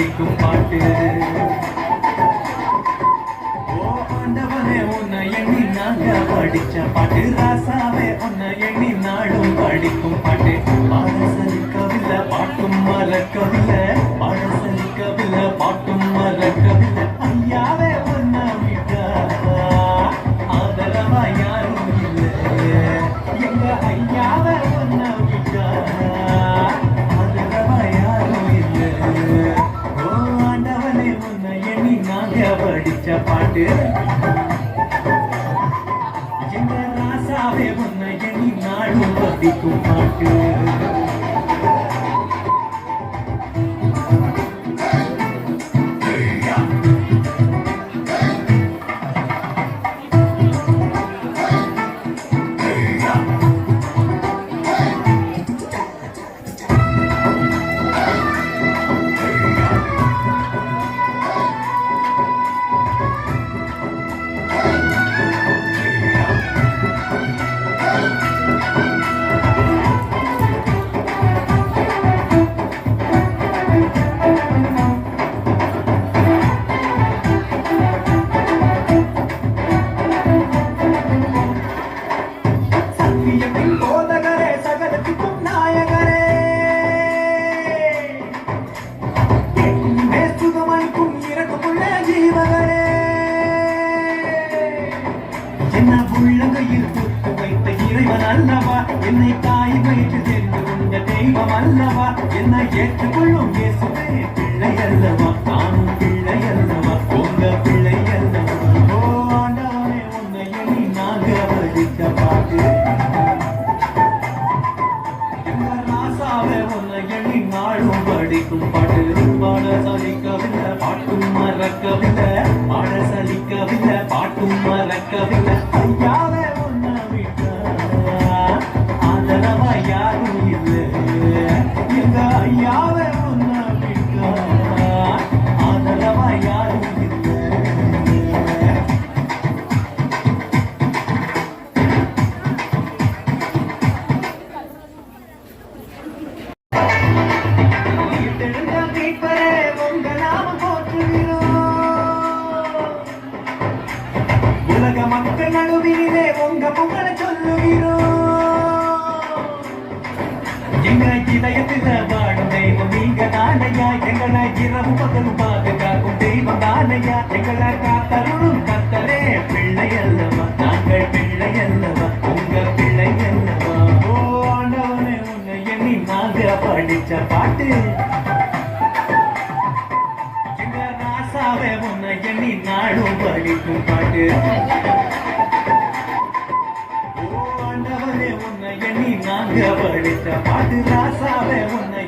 படிக்கும் பாட்டு. ஓ ஆண்டவனே உன்னை எண்ணி நாங்க படிச்ச பாட்டு. ராசாவே உன்னை எண்ணி நாடும் படிக்கும் பாட்டு. பாட சலிக்கவில்லை பாட்டும் மறக்கவில்லை, பாட சலிக்கவில்லை பாட்டும் மறக்கவில்லை. ஐயாவே உன்னை விட்டா ஆதரவா யாரும் இல்லை. எங்க ஐயாவே உன்னை விட்டா ஆதரவா யாரும் இல்லை. ஓ ஆண்டவனே உன்னை எண்ணி நாங்க படிச்ச பாட்டு. எங்க ராசாவே உன்னை எண்ணி நாடும் படிக்கும் பாட்டு. போதகரே சகலத்துக்கும் நாயகரே, சுகமளிக்கும் இறக்கமுள்ள ஜீவகரே. என்ன உள்ளங்கையில் குத்து வைத்த இறைவன் அல்லவா, என்னை தாய் வயிற்று தெரிந்து கொண்ட தெய்வம் அல்லவா. என்னை ஏற்றுக்கொள்ளும் இயேசுவே பிள்ளை அல்லவா, நானும் பிள்ளை அல்லவா, உங்க பிள்ளை அல்லவா. ஓ ஆண்டவனே உன்னை எண்ணி நாங்க படிக்க பாட்டு. உன்னை எண்ணி நாடும் படிக்கும் பாட்டு. பாட சலிக்கவில்லை பாட்டும் மறக்கவில்லை, பாட சலிக்கவில்லை பாட்டும் மறக்கவில்லை. ஐயாவே உன்னை விட்டா ஆதரவா யாரும் இல்லை. எங்க ஐயாவே உன்னை விட்டா ஆதரவா யாரும் இல்லை. உலக மக்கள் நடுவிலே உங்க புகழை சொல்லுகிறோம். எங்க இதயத்தில் வாழும் தெய்வம் நீங்க தானையா. எங்களை இரவு பகலும் பாதுகாக்கும் தெய்வம் தானையா. எங்களை காத்தருளும் கத்தரே பிள்ளை அல்லவா, நாங்கள் பிள்ளை அல்லவா, உங்க பிள்ளை அல்லவா. ஓ ஆண்டவனே உன்னை எண்ணி நாங்க படிச்ச பாட்டு. ராசாவே உன்னை எண்ணி நாடும் படிக்கும் பாட்டு. ஓ ஆண்டவனே உன்னை எண்ணி நாங்க படித்த பாட்டு. ராசாவே உன்னை